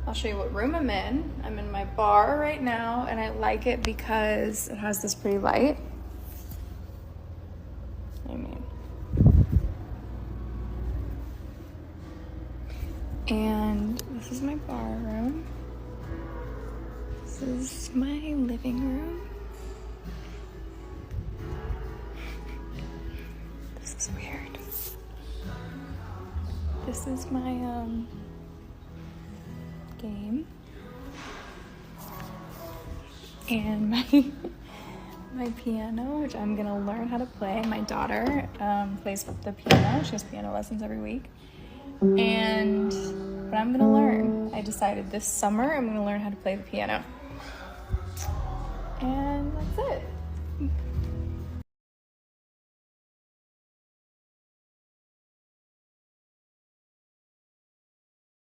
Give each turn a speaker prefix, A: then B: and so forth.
A: I'll show you what room I'm in. I'm in my bar right now, and I like it because it has this pretty light. And this is my bar room. This is my living room. This is weird. This is my game. And my piano, which I'm gonna learn how to play. My daughter plays the piano. She has piano lessons every week. But I'm gonna learn. I decided this summer I'm gonna learn how to play the piano. And that's it.